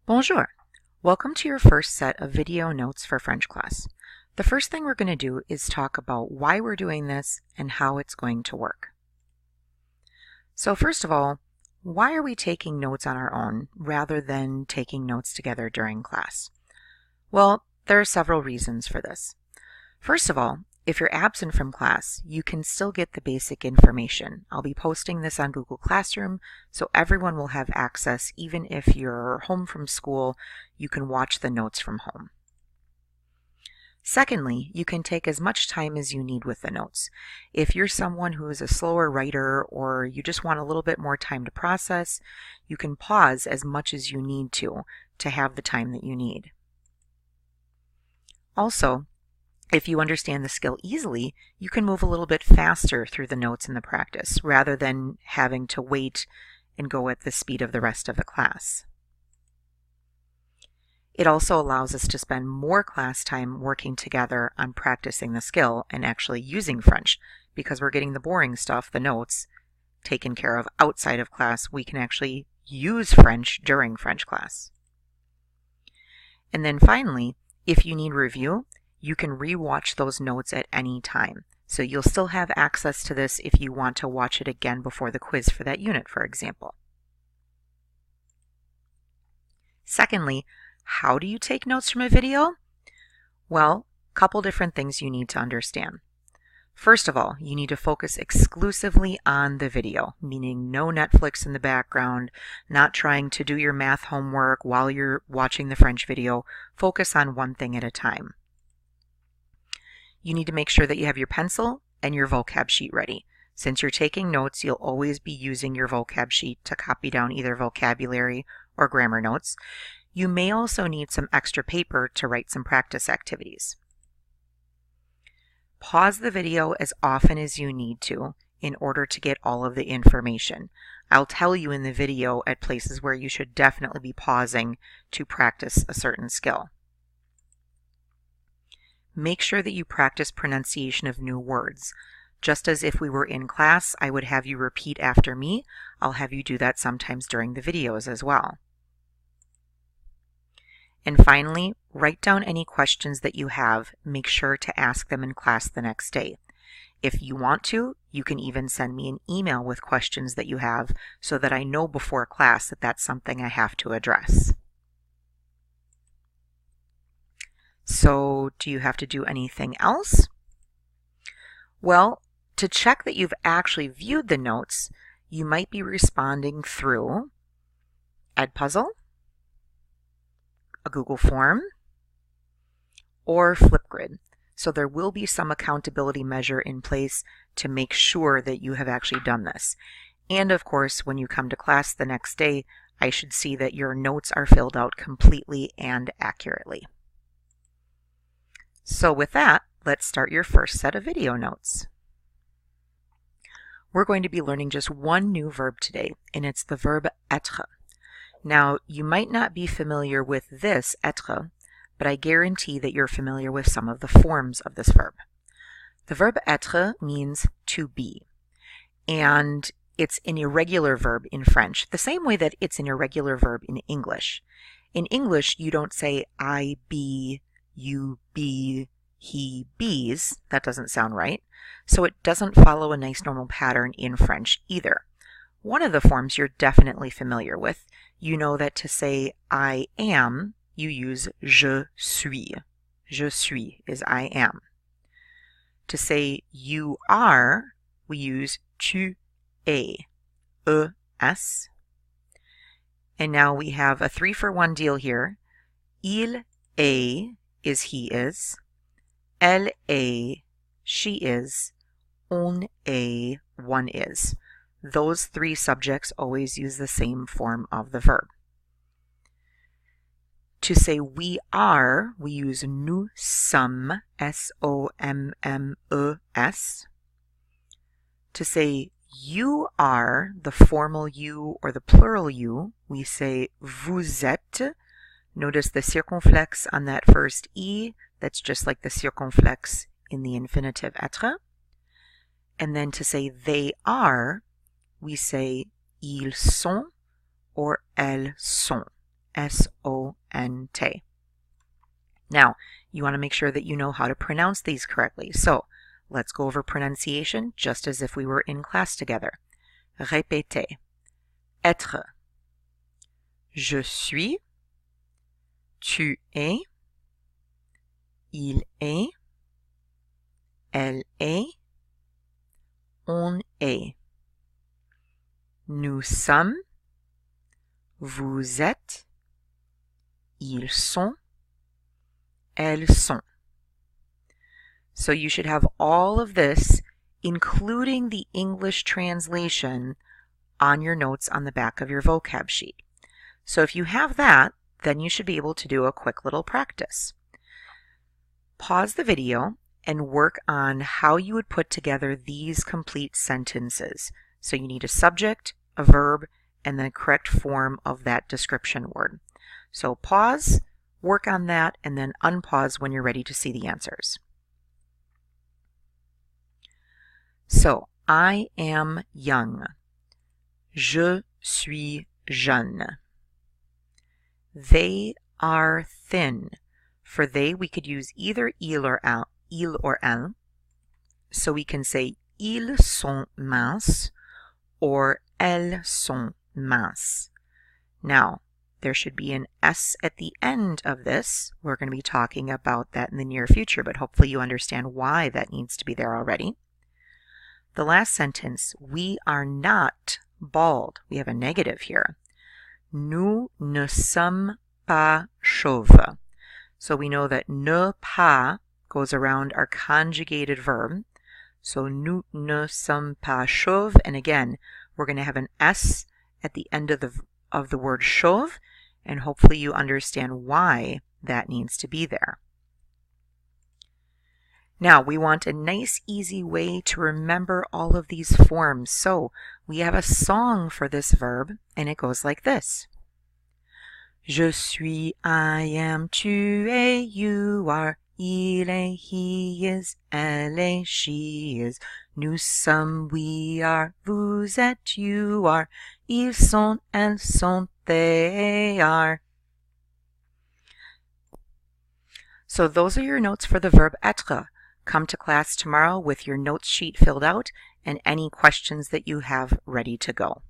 Bonjour! Welcome to your first set of video notes for French class. The first thing we're going to do is talk about why we're doing this and how it's going to work. So first of all, why are we taking notes on our own rather than taking notes together during class? Well, there are several reasons for this. First of all, if you're absent from class, you can still get the basic information. I'll be posting this on Google Classroom, so everyone will have access. Even if you're home from school, you can watch the notes from home. Secondly, you can take as much time as you need with the notes. If you're someone who is a slower writer or you just want a little bit more time to process, you can pause as much as you need to have the time that you need. Also, if you understand the skill easily, you can move a little bit faster through the notes in the practice rather than having to wait and go at the speed of the rest of the class. It also allows us to spend more class time working together on practicing the skill and actually using French, because we're getting the boring stuff, the notes, taken care of outside of class. We can actually use French during French class. And then finally, if you need review, you can re-watch those notes at any time. So you'll still have access to this if you want to watch it again before the quiz for that unit, for example. Secondly, how do you take notes from a video? Well, a couple different things you need to understand. First of all, you need to focus exclusively on the video, meaning no Netflix in the background, not trying to do your math homework while you're watching the French video. Focus on one thing at a time. You need to make sure that you have your pencil and your vocab sheet ready. Since you're taking notes, you'll always be using your vocab sheet to copy down either vocabulary or grammar notes. You may also need some extra paper to write some practice activities. Pause the video as often as you need to in order to get all of the information. I'll tell you in the video at places where you should definitely be pausing to practice a certain skill. Make sure that you practice pronunciation of new words. Just as if we were in class, I would have you repeat after me. I'll have you do that sometimes during the videos as well. And finally, write down any questions that you have. Make sure to ask them in class the next day. If you want to, you can even send me an email with questions that you have so that I know before class that that's something I have to address. So, do you have to do anything else? Well, to check that you've actually viewed the notes, you might be responding through Edpuzzle, a Google form, or Flipgrid. So there will be some accountability measure in place to make sure that you have actually done this. And of course, when you come to class the next day, I should see that your notes are filled out completely and accurately. So with that, let's start your first set of video notes. We're going to be learning just one new verb today, and it's the verb être. Now, you might not be familiar with this être, but I guarantee that you're familiar with some of the forms of this verb. The verb être means to be, and it's an irregular verb in French, the same way that it's an irregular verb in English. In English, you don't say I be, you be, he bees. That doesn't sound right. So it doesn't follow a nice normal pattern in French either. One of the forms you're definitely familiar with. You know that to say I am, you use je suis. Je suis is I am. To say you are, we use tu es. Es. And now we have a 3-for-1 deal here. Il est is he is. Elle est, she is. On est, one is. Those three subjects always use the same form of the verb. To say we are, we use nous sommes, S-O-M-M-E-S. To say you are, the formal you or the plural you, we say vous êtes. Notice the circonflexe on that first E. That's just like the circonflexe in the infinitive être. And then to say they are, we say ils sont or elles sont. sont. Now, you want to make sure that you know how to pronounce these correctly. So, let's go over pronunciation just as if we were in class together. Répétez. Être. Je suis. Tu es. Il est. Elle est. On est. Nous sommes. Vous êtes. Ils sont. Elles sont. So you should have all of this, including the English translation, on your notes on the back of your vocab sheet. So if you have that, then you should be able to do a quick little practice. Pause the video and work on how you would put together these complete sentences. So you need a subject, a verb, and the correct form of that description word. So pause, work on that, and then unpause when you're ready to see the answers. So, I am young. Je suis jeune. They are thin. For they, we could use either il or elle. So we can say ils sont minces or elles sont minces. Now, there should be an S at the end of this. We're going to be talking about that in the near future, but hopefully you understand why that needs to be there already. The last sentence, we are not bald. We have a negative here. Nous ne sommes pas chauves. So we know that ne pas goes around our conjugated verb. So nous ne sommes pas chauves. And again, we're going to have an S at the end of the word chauve. And hopefully you understand why that needs to be there. Now, we want a nice, easy way to remember all of these forms. So, we have a song for this verb, and it goes like this. Je suis, I am, tu es, you are, il est, he is, elle est, she is, nous sommes, we are, vous êtes, you are, ils sont, elles sont, they are. So those are your notes for the verb être. Come to class tomorrow with your notes sheet filled out and any questions that you have ready to go.